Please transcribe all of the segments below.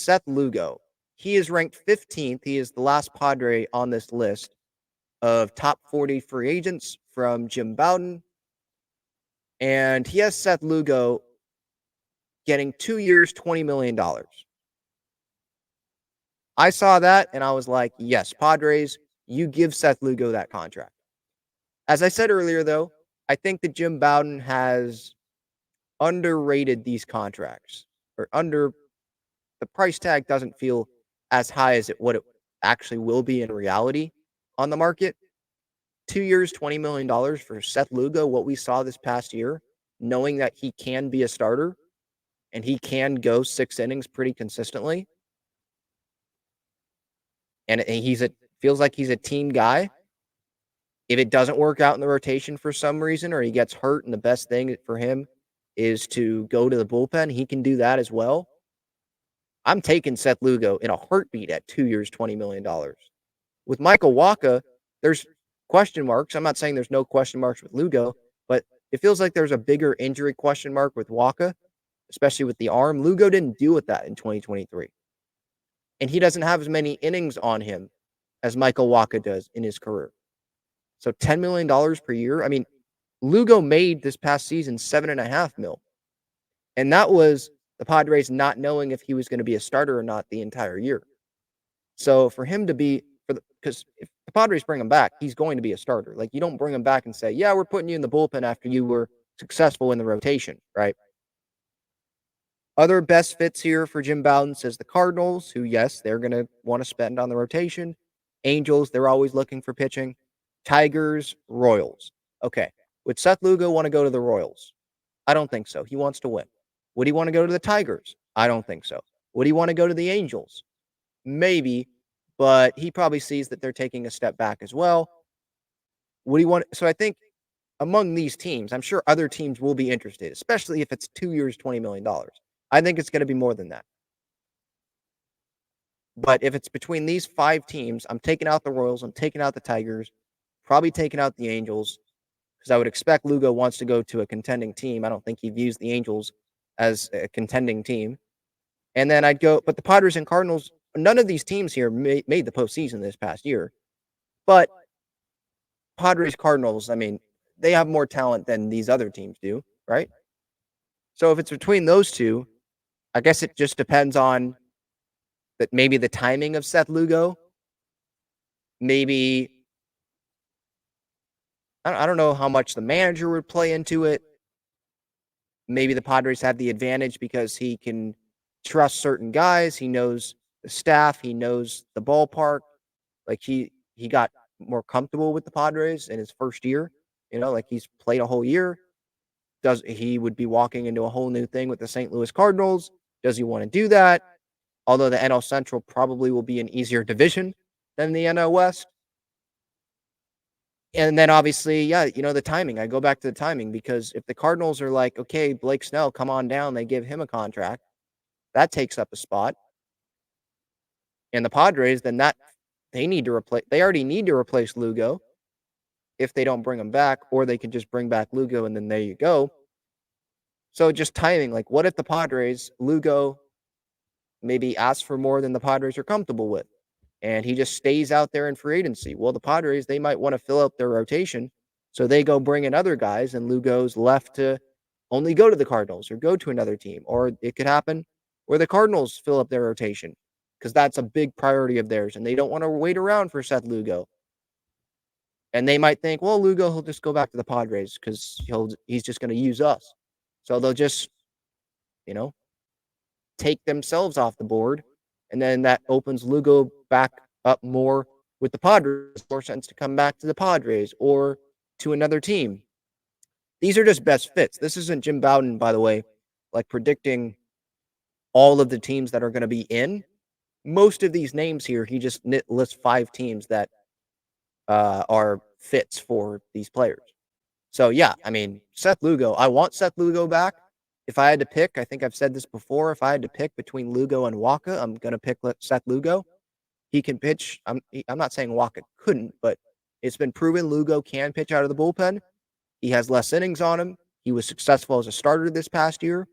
Seth Lugo. He is ranked 15th. He is the last Padre on this list of top 40 free agents from Jim Bowden. And he has Seth Lugo getting 2 years, $20 million. I saw that and I was like, yes, Padres, you give Seth Lugo that contract. As I said earlier, though, I think that Jim Bowden has underrated these contracts, or the price tag doesn't feel as high as what it actually will be in reality on the market. 2 years, $20 million for Seth Lugo, what we saw this past year, knowing that he can be a starter and he can go 6 innings pretty consistently. And feels like he's a team guy. If it doesn't work out in the rotation for some reason, or he gets hurt and the best thing for him is to go to the bullpen, he can do that as well. I'm taking Seth Lugo in a heartbeat at 2 years, $20 million. With Michael Wacha, there's question marks. I'm not saying there's no question marks with Lugo, but it feels like there's a bigger injury question mark with Wacha, especially with the arm. Lugo didn't deal with that in 2023. And he doesn't have as many innings on him as Michael Wacha does in his career. So $10 million per year. I mean, Lugo made this past season $7.5 million. And that was the Padres not knowing if he was going to be a starter or not the entire year. So for him to be, because if the Padres bring him back, he's going to be a starter. Like, you don't bring him back and say, yeah, we're putting you in the bullpen after you were successful in the rotation, right? Other best fits here for Jim Bowden says the Cardinals, who, yes, they're going to want to spend on the rotation. Angels, they're always looking for pitching. Tigers, Royals. Okay. Would Seth Lugo want to go to the Royals? I don't think so. He wants to win. Would he want to go to the Tigers? I don't think so. Would he want to go to the Angels? Maybe, but he probably sees that they're taking a step back as well. Would he want? So I think among these teams, I'm sure other teams will be interested, especially if it's 2 years, $20 million. I think it's going to be more than that. But if it's between these 5 teams, I'm taking out the Royals, I'm taking out the Tigers, probably taking out the Angels, because I would expect Lugo wants to go to a contending team. I don't think he views the Angels as a contending team. And then I'd go, but the Padres and Cardinals, none of these teams here made the postseason this past year. But Padres, Cardinals, I mean, they have more talent than these other teams do, right? So if it's between those two, I guess it just depends on that, maybe the timing of Seth Lugo. Maybe, I don't know how much the manager would play into it. Maybe the Padres have the advantage because he can trust certain guys. He knows the staff. He knows the ballpark. Like, he got more comfortable with the Padres in his first year. Like, he's played a whole year. He would be walking into a whole new thing with the St. Louis Cardinals. Does he want to do that? Although the NL Central probably will be an easier division than the NL West. And then obviously, yeah, the timing. I go back to the timing, because if the Cardinals are like, okay, Blake Snell, come on down, they give him a contract, that takes up a spot. And the Padres, then they already need to replace Lugo if they don't bring him back, or they can just bring back Lugo and then there you go. So just timing, like, what if the Padres, Lugo maybe asks for more than the Padres are comfortable with, and he just stays out there in free agency? Well, the Padres, they might want to fill up their rotation, so they go bring in other guys, and Lugo's left to only go to the Cardinals or go to another team. Or it could happen where the Cardinals fill up their rotation, because that's a big priority of theirs, and they don't want to wait around for Seth Lugo. And they might think, well, Lugo, he'll just go back to the Padres because he's just going to use us. So they'll just, take themselves off the board, and then that opens Lugo back up more with the Padres. More sense to come back to the Padres or to another team. These are just best fits. This isn't Jim Bowden, by the way, like predicting all of the teams that are going to be in. Most of these names here, he just lists 5 teams that are fits for these players. So, yeah, I mean, Seth Lugo, I want Seth Lugo back. If I had to pick, I think I've said this before, if I had to pick between Lugo and Wacha, I'm going to pick Seth Lugo. He can pitch. I'm not saying Wacha couldn't, but it's been proven Lugo can pitch out of the bullpen. He has less innings on him. He was successful as a starter this past year.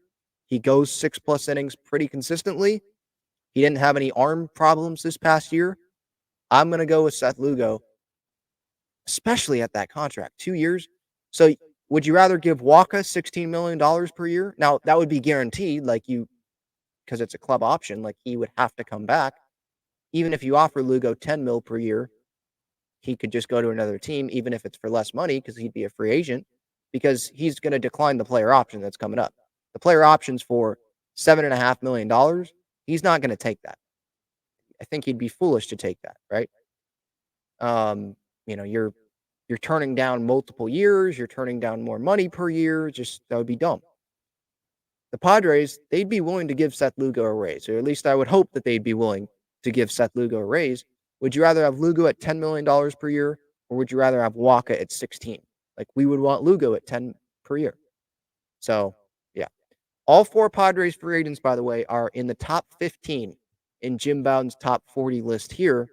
He goes 6+ innings pretty consistently. He didn't have any arm problems this past year. I'm going to go with Seth Lugo, especially at that contract, 2 years. So would you rather give Wacha $16 million per year? Now, that would be guaranteed, because it's a club option, like he would have to come back. Even if you offer Lugo 10 mil per year, he could just go to another team, even if it's for less money, because he'd be a free agent, because he's going to decline the player option that's coming up. The player option's for $7.5 million. He's not going to take that. I think he'd be foolish to take that, right? You're turning down multiple years, you're turning down more money per year. Just that would be dumb. The Padres, they'd be willing to give Seth Lugo a raise, or at least I would hope that they'd be willing to give Seth Lugo a raise. Would you rather have Lugo at $10 million per year, or would you rather have Wacha at 16? Like, we would want Lugo at 10 per year. So, yeah. All 4 Padres free agents, by the way, are in the top 15 in Jim Bowden's top 40 list here.